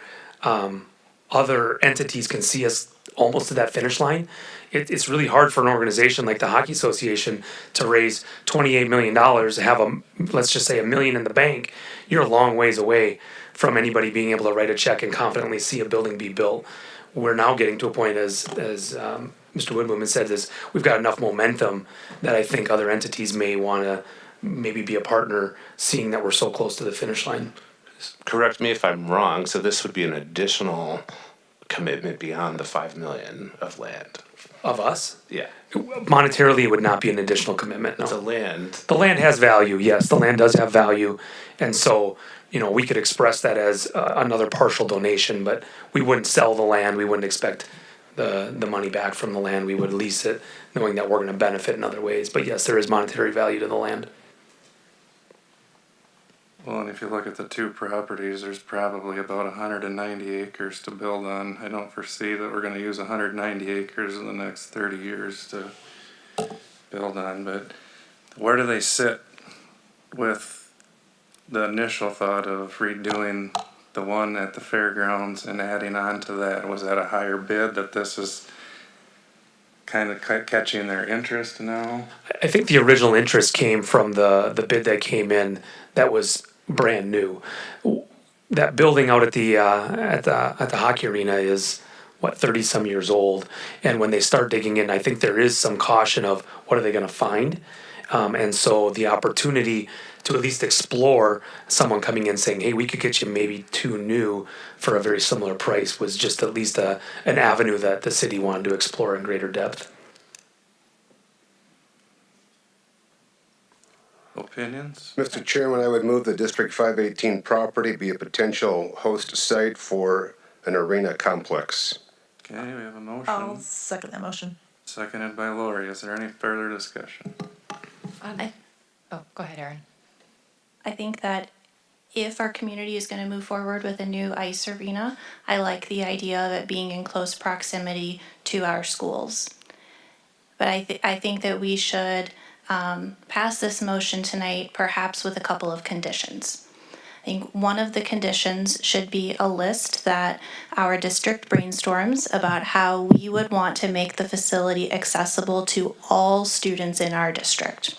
other entities can see us almost to that finish line. It's really hard for an organization like the Hockey Association to raise $28 million, have let's just say $1 million in the bank. You're a long ways away from anybody being able to write a check and confidently see a building be built. We're now getting to a point, as Mr. Woodwin has said, is we've got enough momentum that I think other entities may want to maybe be a partner, seeing that we're so close to the finish line. Correct me if I'm wrong, so this would be an additional commitment beyond the 5 million of land. Of us? Yeah. Monetarily, it would not be an additional commitment, no. The land. The land has value, yes, the land does have value. And so, you know, we could express that as another partial donation, but we wouldn't sell the land, we wouldn't expect the money back from the land, we would lease it, knowing that we're gonna benefit in other ways. But yes, there is monetary value to the land. Well, and if you look at the two properties, there's probably about 190 acres to build on. I don't foresee that we're gonna use 190 acres in the next 30 years to build on, but where do they sit with the initial thought of redoing the one at the fairgrounds and adding on to that? Was that a higher bid that this is kind of catching their interest now? I think the original interest came from the bid that came in that was brand new. That building out at the hockey arena is what, 30 some years old, and when they start digging in, I think there is some caution of what are they going to find, and so the opportunity to at least explore someone coming in saying, hey, we could get you maybe two new for a very similar price was just at least an avenue that the city wanted to explore in greater depth. Opinions? Mr. Chairman, I would move the District 518 property be a potential host site for an arena complex. Okay, we have a motion. I'll second that motion. Seconded by Lori. Is there any further discussion? Oh, go ahead, Erin. I think that if our community is going to move forward with a new ice arena, I like the idea of it being in close proximity to our schools. but I think that we should pass this motion tonight, perhaps with a couple of conditions. I think one of the conditions should be a list that our district brainstorms about how we would want to make the facility accessible to all students in our district.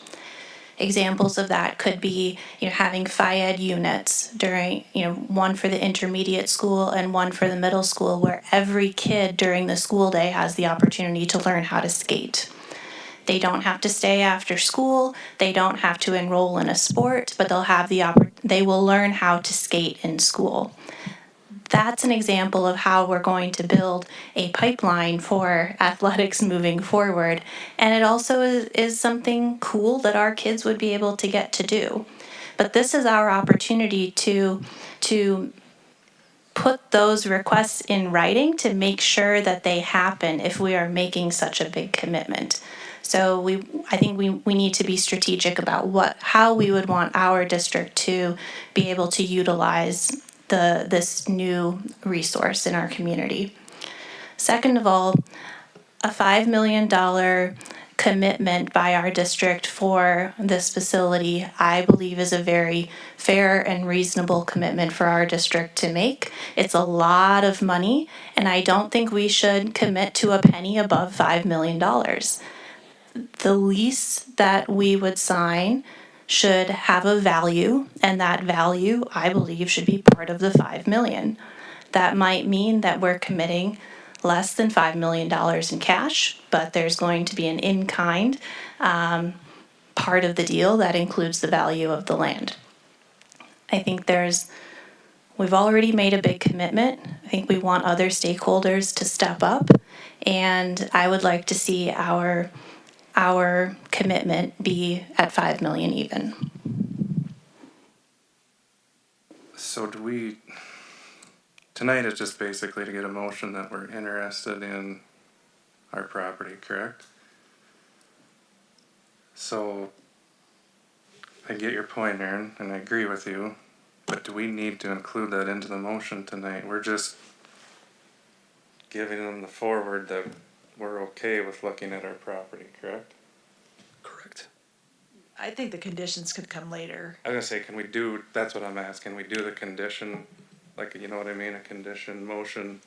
Examples of that could be, having Phi-Ed units during, one for the intermediate school and one for the middle school, where every kid during the school day has the opportunity to learn how to skate. They don't have to stay after school. They don't have to enroll in a sport, but they will learn how to skate in school. That's an example of how we're going to build a pipeline for athletics moving forward. And it also is something cool that our kids would be able to get to do. But this is our opportunity to put those requests in writing to make sure that they happen if we are making such a big commitment. So I think we need to be strategic about how we would want our district to be able to utilize this new resource in our community. Second of all, a $5 million commitment by our district for this facility, I believe, is a very fair and reasonable commitment for our district to make. It's a lot of money, and I don't think we should commit to a penny above $5 million. The lease that we would sign should have a value, and that value, I believe, should be part of the $5 million. That might mean that we're committing less than $5 million in cash, but there's going to be an in-kind part of the deal that includes the value of the land. I think we've already made a big commitment. I think we want other stakeholders to step up, and I would like to see our commitment be at $5 million even. So tonight is just basically to get a motion that we're interested in our property, correct? So I get your point, Aaron, and I agree with you, but do we need to include that into the motion tonight? We're just giving them the forward that we're okay with looking at our property, correct? Correct. I think the conditions could come later. I was gonna say, that's what I'm asking, we do the condition, like, you know what I mean, a condition motion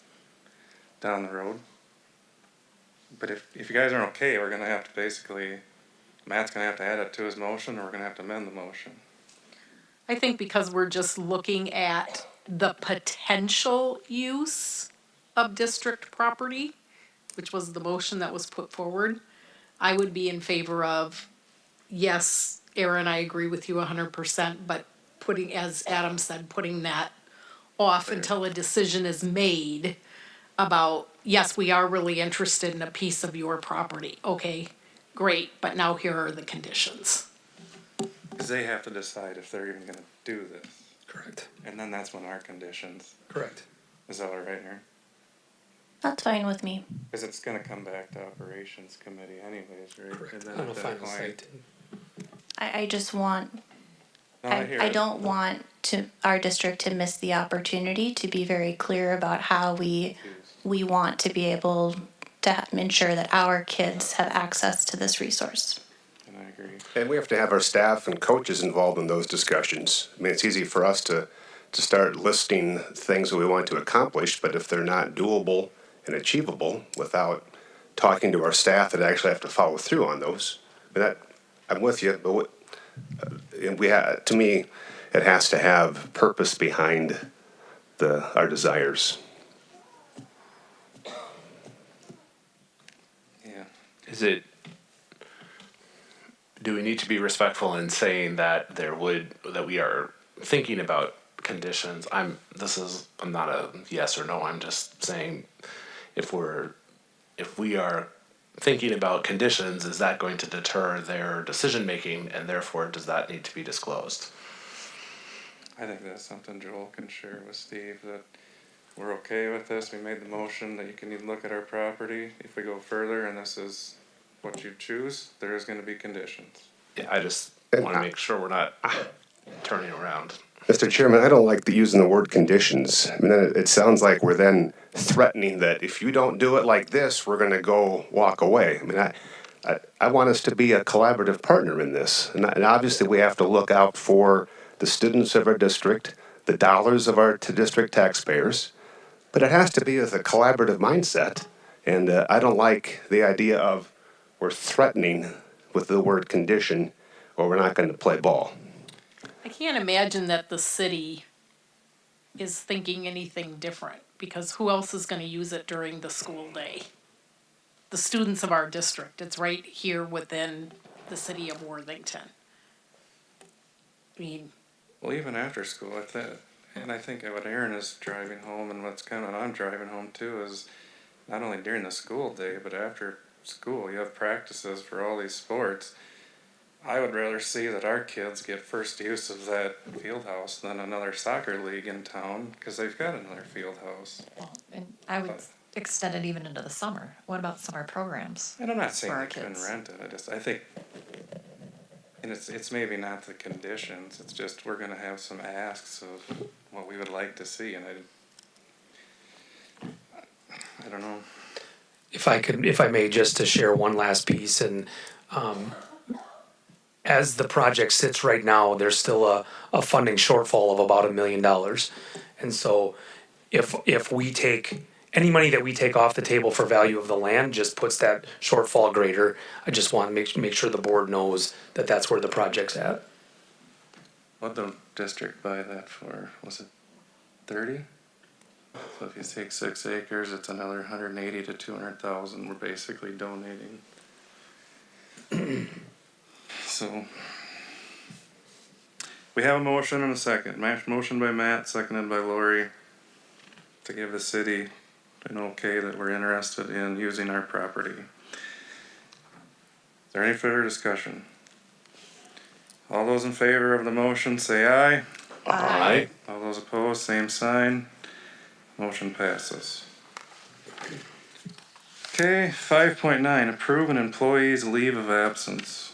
down the road? But if you guys aren't okay, we're gonna have to Matt's gonna have to add it to his motion, or we're gonna have to amend the motion. I think because we're just looking at the potential use of district property, which was the motion that was put forward, I would be in favor of, yes, Aaron, I agree with you 100%, but as Adam said, putting that off until a decision is made about, yes, we are really interested in a piece of your property. Okay, great, but now here are the conditions. Because they have to decide if they're even gonna do this. Correct. And then that's when our conditions. Correct. Is that all right, Aaron? That's fine with me. Because it's gonna come back to operations committee anyways, right? Correct. And then On a at that final point- site. I just want, No, I hear I it. don't want our district to miss the opportunity to be very clear about how we want to be able to ensure that our kids have access to this resource. And I agree. And we have to have our staff and coaches involved in those discussions. I mean, it's easy for us to start listing things that we want to accomplish, but if they're not doable and achievable without talking to our staff that actually have to follow through on those, I'm with you, but to me, it has to have purpose behind our desires. Yeah. Do we need to be respectful in saying that that we are thinking about conditions? I'm not a yes or no. I'm just saying if we are thinking about conditions, is that going to deter their decision making, and therefore does that need to be disclosed? I think that's something Joel can share with Steve, that we're okay with this. We made the motion that you can even look at our property. If we go further and this is what you choose, there is gonna be conditions. Yeah, I just want to make sure we're not turning around. Mr. Chairman, I don't like using the word conditions. I mean, it sounds like we're then threatening that if you don't do it like this, we're going to go walk away. I mean, I want us to be a collaborative partner in this. And obviously, we have to look out for the students of our district, the dollars of our district taxpayers, but it has to be with a collaborative mindset. And I don't like the idea of we're threatening with the word condition or we're not going to play ball. I can't imagine that the city is thinking anything different, because who else is gonna use it during the school day? The students of our district, it's right here within the city of Worthington. I mean, Well, even after school, I think what Aaron is driving home and what's kind of I'm driving home too is not only during the school day, but after school, you have practices for all these sports. I would rather see that our kids get first use of that field house than another soccer league in town, because they've got another field house. And I would extend it even into the summer. What about summer programs? And I'm not saying For our they couldn't kids. rent it, I think, and it's maybe not the conditions, it's just we're gonna have some asks of what we would like to see, and I don't know. If I may, just to share one last piece, and as the project sits right now, there's still a funding shortfall of about $1 million. And so if we take, any money that we take off the table for value of the land just puts that shortfall greater. I just want to make sure the board knows that that's where the project's at. What'd the district buy that for? Was it 30? So if you take 6 acres, it's another 180 to 200,000 we're basically donating. So, we have a motion and a second. Motion by Matt, seconded by Lori, to give the city an okay that we're interested in using our property. Is there any further discussion? All those in favor of the motion say aye. Aye. All those opposed, same sign. Motion passes. Okay, 5.9, approve an employee's leave of absence.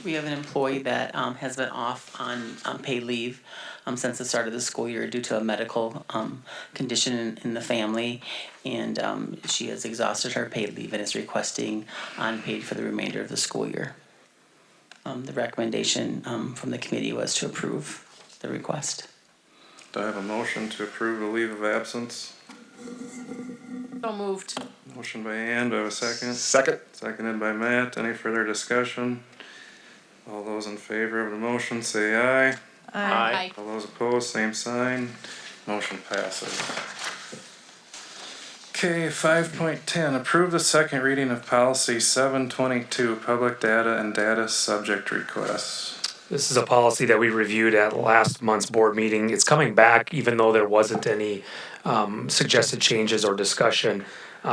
We have an employee that has been off on paid leave since the start of the school year due to a medical condition in the family. And she has exhausted her paid leave and is requesting unpaid for the remainder of the school year. The recommendation from the committee was to approve the request. Do I have a motion to approve the leave of absence? so moved. Motion by Ann, do I have a second? Second. Seconded by Matt. Any further discussion? All those in favor of the motion say aye. Aye. All those opposed, same sign. Motion passes. Okay, 5.10, approve the second reading of policy 722, public data and data subject requests. This is a policy that we reviewed at last month's board meeting. It's coming back even though there wasn't any suggested changes or discussion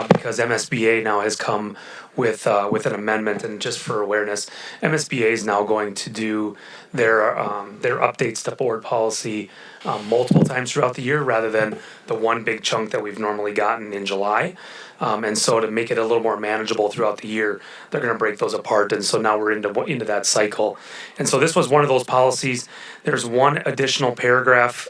because MSBA now has come with an amendment. And just for awareness, MSBA is now going to do their updates to board policy multiple times throughout the year rather than the one big chunk that we've normally gotten in July. And so to make it a little more manageable throughout the year, they're gonna break those apart, and so now we're into that cycle. And so this was one of those policies. There's one additional paragraph,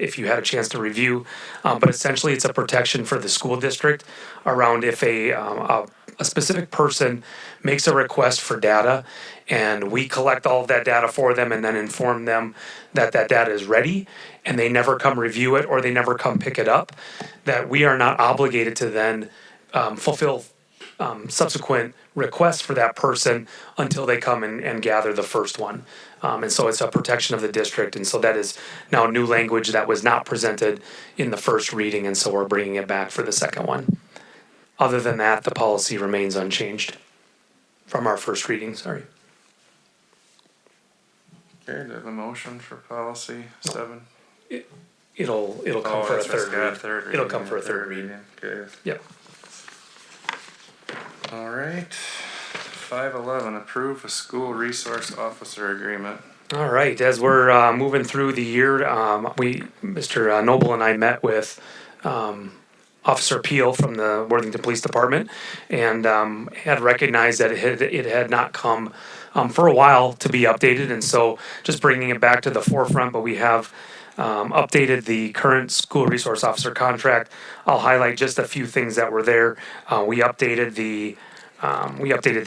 if you had a chance to review, but essentially it's a protection for the school district around if a specific person makes a request for data, and we collect all of that data for them and then inform them that that data is ready, and they never come review it or they never come pick it up, that we are not obligated to then fulfill subsequent requests for that person until they come and gather the first one. And so it's a protection of the district, and so that is now new language that was not presented in the first reading, and so we're bringing it back for the second one. Other than that, the policy remains unchanged from our first reading, sorry. Okay, do I have a motion for policy 7? It'll come for a that's right, third read. third It'll reading, come for a yeah, third read. Okay. Yep. All right. 5.11, approve a school resource officer agreement. All right, as we're moving through the year, Mr. Noble and I met with Officer Peel from the Worthington Police Department and had recognized that it had not come for a while to be updated, and so just bringing it back to the forefront. But we have updated the current school resource officer contract. I'll highlight just a few things that were there. We updated the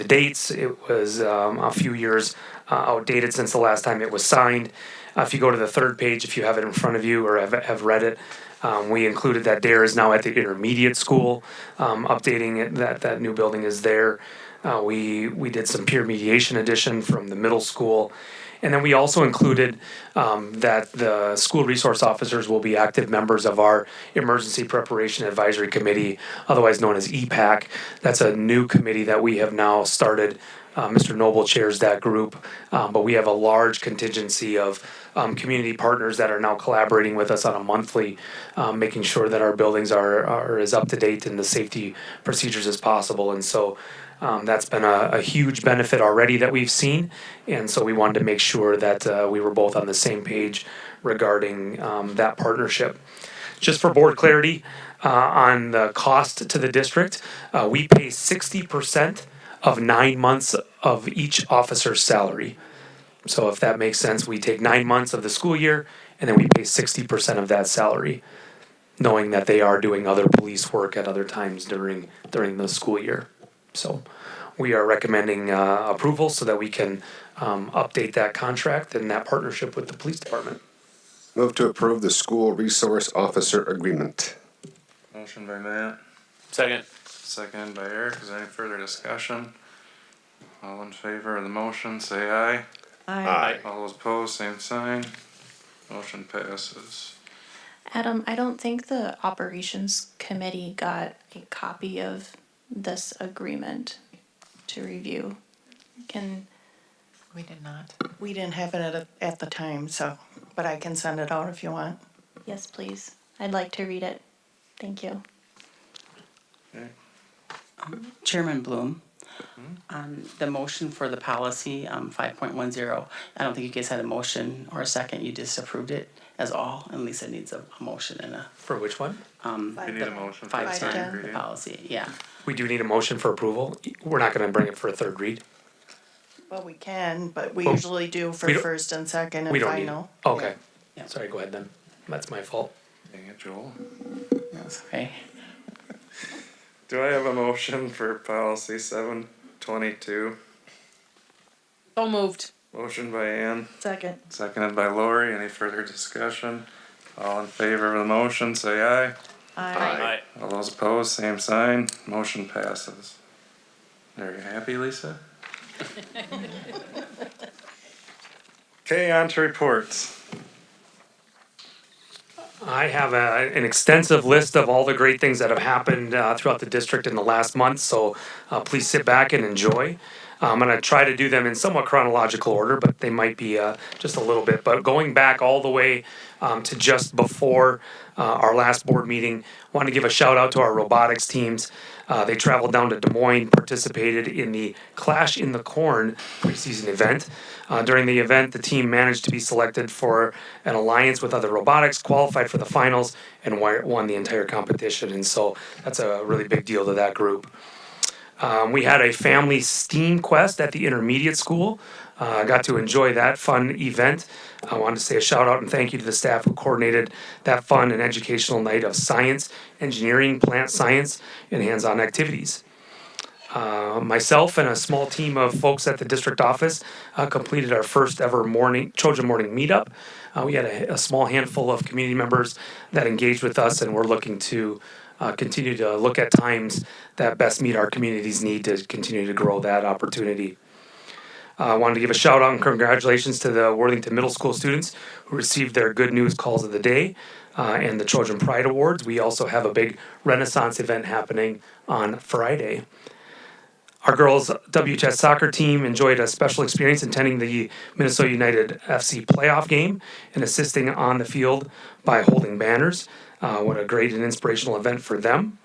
dates. It was a few years outdated since the last time it was signed. If you go to the third page, if you have it in front of you or have read it, we included that Dare is now at the intermediate school, updating it, that new building is there. We did some peer mediation edition from the middle school. And then we also included that the school resource officers will be active members of our Emergency Preparation Advisory Committee, otherwise known as EPAC. That's a new committee that we have now started. Mr. Noble chairs that group, but we have a large contingency of community partners that are now collaborating with us on a monthly, making sure that our buildings are as up to date in the safety procedures as possible. And so that's been a huge benefit already that we've seen. And so we wanted to make sure that we were both on the same page regarding that partnership. Just for board clarity, on the cost to the district, we pay 60% of 9 months of each officer's salary. So if that makes sense, we take 9 months of the school year and then we pay 60% of that salary, knowing that they are doing other police work at other times during the school year. So we are recommending approval so that we can update that contract and that partnership with the police department. Move to approve the school resource officer agreement. Motion by Matt, Second. seconded by Eric. Is there any further discussion? All in favor of the motion, say aye. Aye. All those opposed, same sign. Motion passes. Adam, I don't think the operations committee got a copy of this agreement to review. We did not. We didn't have it at the time, so, but I can send it out if you want. Yes, please. I'd like to read it. Thank you. Okay. Chairman Bloom, on the motion for the policy, 5.10, I don't think you guys had a motion or a second, you just approved it as all, and Lisa needs a motion and a, For which one? We need a motion for the 5.10, second the reading. policy, yeah. We do need a motion for approval. We're not gonna bring it for a third read. Well, we can, but we Well, usually do for we don't- first and second We and don't need. final. Okay. Yeah. Sorry, go ahead then. That's my fault. Dang it, Joel. That's okay. Do I have a motion for policy 722? So moved. Motion by Ann, Second. seconded by Lori. Any further discussion? All in favor of the motion, say aye. Aye. All those opposed, same sign. Motion passes. Are you happy, Lisa? Okay, on to reports. I have an extensive list of all the great things that have happened throughout the district in the last month, so please sit back and enjoy. I'm going to try to do them in somewhat chronological order, but they might be just a little bit. But going back all the way to just before our last board meeting, I want to give a shout out to our robotics teams. They traveled down to Des Moines, participated in the Clash in the Corn preseason event. During the event, the team managed to be selected for an alliance with other robotics, qualified for the finals, and won the entire competition. And so that's a really big deal to that group. We had a family STEAM quest at the intermediate school. Got to enjoy that fun event. I wanted to say a shout out and thank you to the staff who coordinated that fun and educational night of science, engineering, plant science, and hands-on activities. Myself and a small team of folks at the district office completed our first ever Trojan morning meetup. We had a small handful of community members that engaged with us, and we're looking to continue to look at times that best meet our community's need to continue to grow that opportunity. I wanted to give a shout out and congratulations to the Worthington Middle School students who received their Good News Calls of the Day and the Trojan Pride Awards. We also have a big Renaissance event happening on Friday. Our girls' WHS soccer team enjoyed a special experience attending the Minnesota United FC playoff game and assisting on the field by holding banners. What a great and inspirational event for them.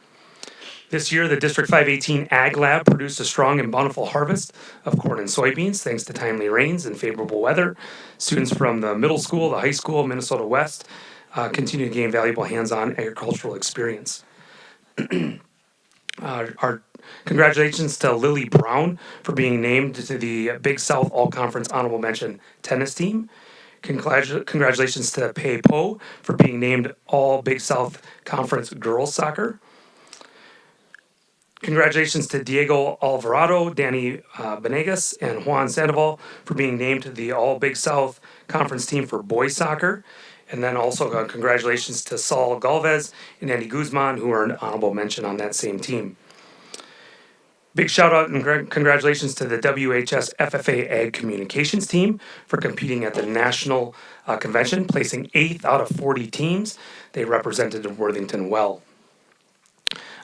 This year, the District 518 Ag Lab produced a strong and bountiful harvest of corn and soybeans thanks to timely rains and favorable weather. Students from the middle school, the high school, Minnesota West continue to gain valuable hands-on agricultural experience. Our congratulations to Lily Brown for being named to the Big South All-Conference Honorable Mention tennis team. Congratulations to Pei Po for being named All Big South Conference Girls Soccer. Congratulations to Diego Alvarado, Danny Benegas, and Juan Sandoval for being named to the All Big South Conference team for boys soccer. And then also congratulations to Saul Galvez and Andy Guzman, who earned honorable mention on that same team. Big shout out and congratulations to the WHS FFA Ag Communications team for competing at the national convention, placing 8th out of 40 teams. They represented Worthington well.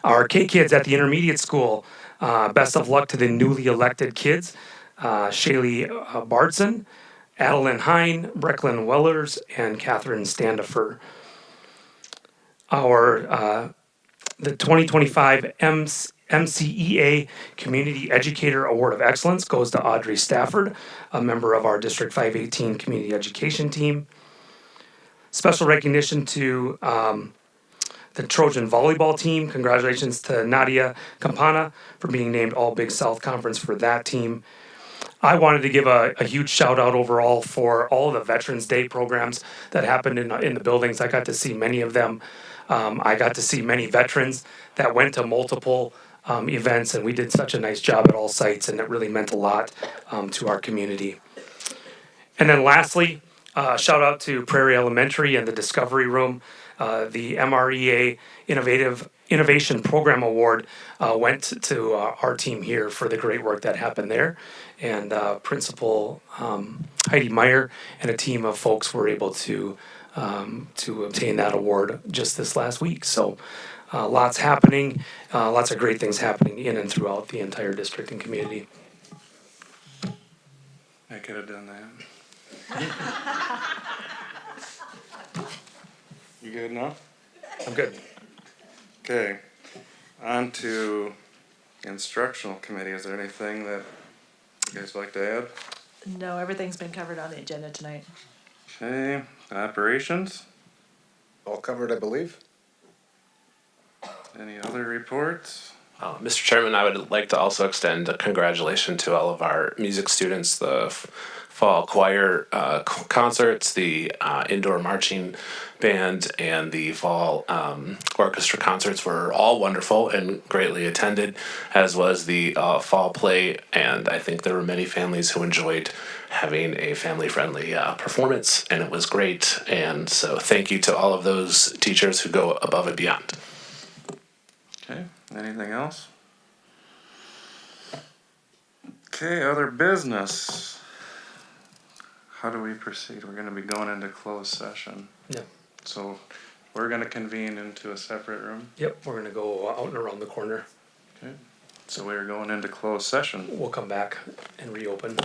Our K-Kids at the intermediate school, best of luck to the newly elected kids, Shaylee Bardson, Adeline Hine, Brecklin Wellers, and Catherine Standifer. The 2025 MCEA Community Educator Award of Excellence goes to Audrey Stafford, a member of our District 518 Community Education team. Special recognition to the Trojan Volleyball team. Congratulations to Nadia Campana for being named All Big South Conference for that team. I wanted to give a huge shout out overall for all of the Veterans Day programs that happened in the buildings. I got to see many of them. I got to see many veterans that went to multiple events, and we did such a nice job at all sites, and it really meant a lot to our community. And then lastly, shout out to Prairie Elementary and the Discovery Room. The MREA Innovation Program Award went to our team here for the great work that happened there. And Principal Heidi Meyer and a team of folks were able to obtain that award just this last week. So lots happening, lots of great things happening in and throughout the entire district and community. I could have done that. You good now? I'm good. Okay, on to instructional committee. Is there anything that you guys would like to add? No, everything's been covered on the agenda tonight. Okay, operations, All covered, I believe. any other reports? Mr. Chairman, I would like to also extend a congratulations to all of our music students, the fall choir concerts, the indoor marching band, and the fall orchestra concerts were all wonderful and greatly attended, as was the fall play. And I think there were many families who enjoyed having a family-friendly performance, and it was great. And so thank you to all of those teachers who go above and beyond. Okay, anything else? Okay, other business. How do we proceed? We're gonna be going into closed session. Yeah. So we're gonna convene into a separate room. Yep, we're gonna go out and around the corner. Okay, so we're going into closed session. We'll come back and reopen.